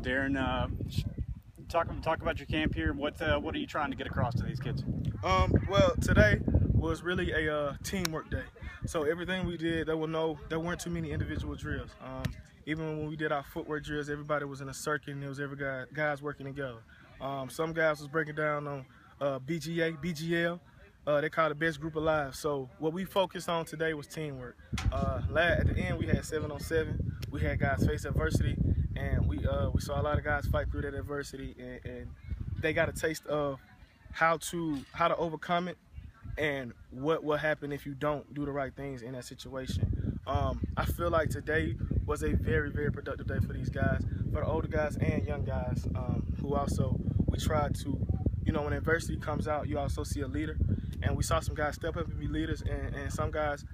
Well, Darrin, talk about your camp here. What are you trying to get across to these kids? Well, today was really a teamwork day. So everything we did, there weren't too many individual drills. Even when we did our footwork drills, everybody was in a circle and there was guys working together. Some guys was breaking down on BGL. They call it best group alive. So what we focused on today was teamwork. At the end, we had 7-on-7. We had guys face adversity, and we saw a lot of guys fight through that adversity, and they got a taste of how to overcome it and what will happen if you don't do the right things in that situation. I feel like today was a very, very productive day for these guys, for the older guys and young guys, who also we tried to, when adversity comes out, you also see a leader. And we saw some guys step up and be leaders, and some guys,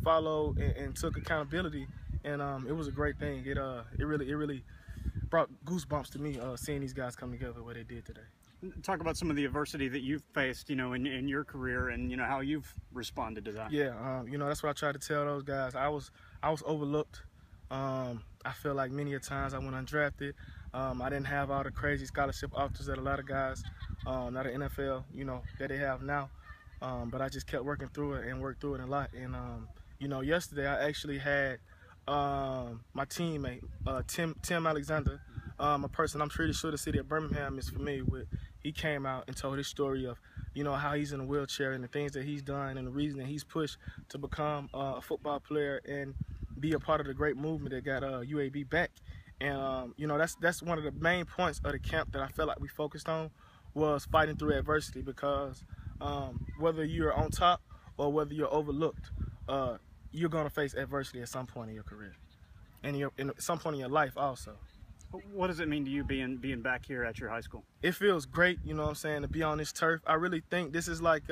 followed and took accountability, and it was a great thing. It really brought goosebumps to me seeing these guys come together the way they did today. Talk about some of the adversity that you've faced, in your career, and how you've responded to that. Yeah, that's what I tried to tell those guys. I was overlooked. I feel like many a times I went undrafted. I didn't have all the crazy scholarship offers that a lot of guys, not the NFL, that they have now. But I just kept working through it and worked through it a lot. And yesterday I actually had my teammate Tim Alexander, a person I'm pretty sure the city of Birmingham is familiar with. He came out and told his story of how he's in a wheelchair and the things that he's done and the reason that he's pushed to become a football player and be a part of the great movement that got UAB back. And that's one of the main points of the camp that I felt like we focused on, was fighting through adversity, because whether you're on top or whether you're overlooked, you're going to face adversity at some point in your career and at some point in your life also. What does it mean to you being back here at your high school? It feels great, to be on this turf. I really think this is like,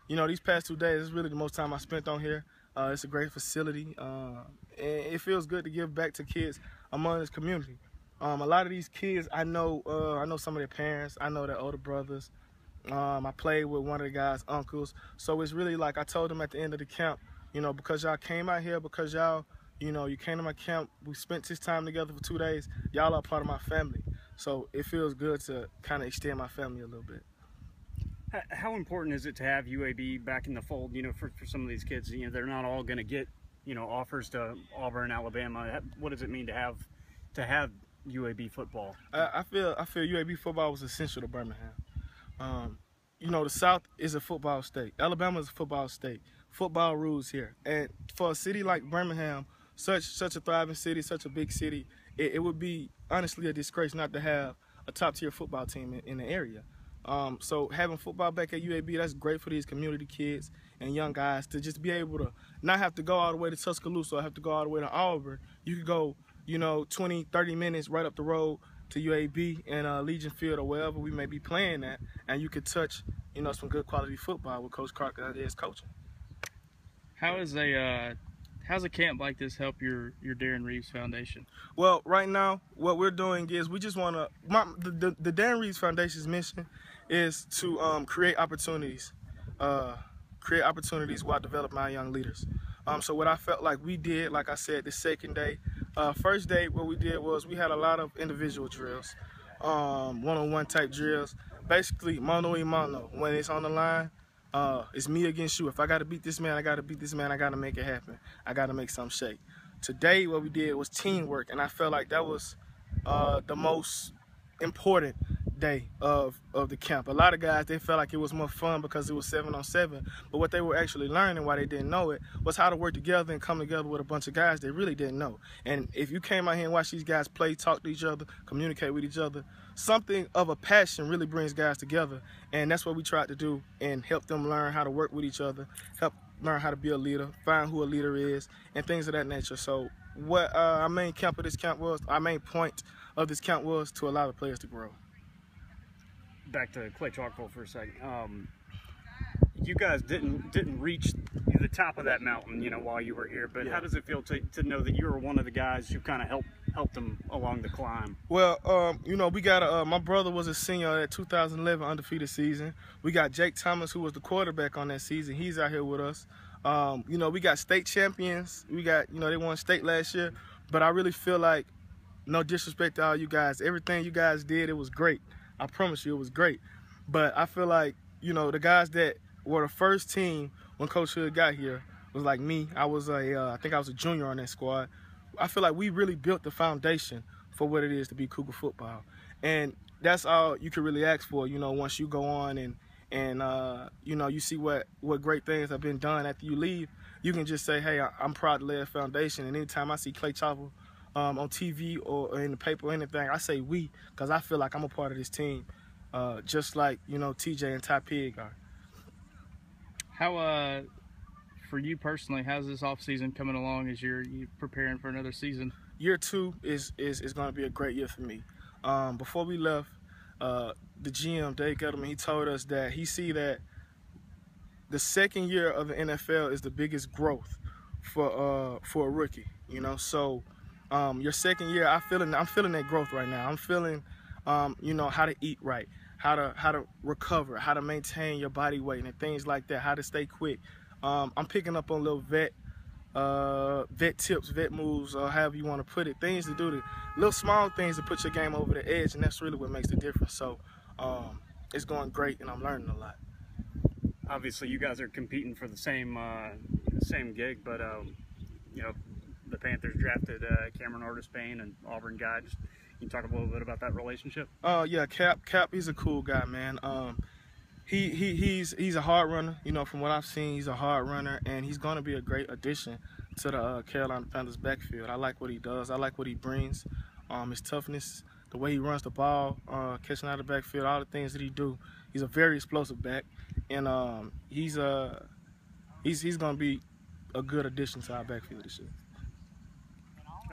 these past 2 days, is really the most time I spent on here. It's a great facility, and it feels good to give back to kids among this community. A lot of these kids, I know some of their parents, I know their older brothers. I played with one of the guys' uncles. So it's really like I told them at the end of the camp, because y'all came out here, because y'all, you came to my camp, we spent this time together for 2 days, y'all are part of my family. So it feels good to kind of extend my family a little bit. How important is it to have UAB back in the fold, for some of these kids? They're not all going to get, offers to Auburn, Alabama. What does it mean to have UAB football? I feel UAB football was essential to Birmingham. The South is a football state. Alabama is a football state. Football rules here. And for a city like Birmingham, such a thriving city, such a big city, it would be honestly a disgrace not to have a top-tier football team in the area. So having football back at UAB, that's great for these community kids and young guys to just be able to not have to go all the way to Tuscaloosa or have to go all the way to Auburn. You could go, 20, 30 minutes right up the road to UAB and Legion Field or wherever we may be playing at, and you could touch, some good quality football with Coach Crocker is coaching. How's a camp like this help your Darrin Reaves Foundation? Well, right now, what we're doing is we just want to, the Darrin Reaves Foundation's mission is to create opportunities while developing our young leaders. So what I felt like we did, like I said, the second day, first day, what we did was we had a lot of individual drills, one-on-one type drills, basically mano a mano. When it's on the line, it's me against you. If I got to beat this man, I got to beat this man. I got to make it happen. I got to make something shake. Today, what we did was teamwork, and I felt like that was the most important day of the camp. A lot of guys, they felt like it was more fun because it was 7-on-7, but what they were actually learning, why they didn't know it, was how to work together and come together with a bunch of guys they really didn't know. And if you came out here and watched these guys play, talk to each other, communicate with each other, something of a passion really brings guys together, and that's what we tried to do and help them learn how to work with each other, help learn how to be a leader, find who a leader is, and things of that nature. So what our main point of this camp was to allow the players to grow. Back to Clay-Chalkville for a second. You guys didn't reach the top of that mountain, while you were here. But yeah. How does it feel to know that you were one of the guys who kind of helped them along the climb? Well, we got my brother was a senior at 2011 undefeated season. We got Jake Thomas, who was the quarterback on that season. He's out here with us. We got state champions. We got, they won state last year. But I really feel like no disrespect to all you guys. Everything you guys did, it was great. I promise you, it was great. But I feel like, you know, the guys that were the first team when Coach Hood got here was like me. I think I was a junior on that squad. I feel like we really built the foundation for what it is to be Cougar football. And that's all you can really ask for, you know, once you go on and you know, you see what great things have been done after you leave. You can just say, hey, I'm proud to lay a foundation. And anytime I see Clay-Chalkville on TV or in the paper or anything, I say we, because I feel like I'm a part of this team, just like, you know, TJ and Ty Pig are. How, for you personally, how's this offseason coming along as you're preparing for another season? Year 2 is going to be a great year for me. Before we left, the GM, Dave Gettleman, he told us that he see that the second year of the NFL is the biggest growth for a rookie. You know, so your second year, I'm feeling that growth right now. I'm feeling, you know, how to eat right, how to recover, how to maintain your body weight and things like that, how to stay quick. I'm picking up on little vet tips, vet moves, or however you want to put it, things to do, little small things to put your game over the edge, and that's really what makes the difference. So it's going great, and I'm learning a lot. Obviously, you guys are competing for the same gig, but you know, the Panthers drafted Cameron Ortis-Payne, an Auburn guy. Just, can you talk a little bit about that relationship? Yeah, Cap, he's a cool guy, man. He's a hard runner. You know, from what I've seen, he's a hard runner, and he's going to be a great addition to the Carolina Panthers backfield. I like what he does. I like what he brings. His toughness, the way he runs the ball, catching out of the backfield, all the things that he do. He's a very explosive back, and he's going to be a good addition to our backfield this year.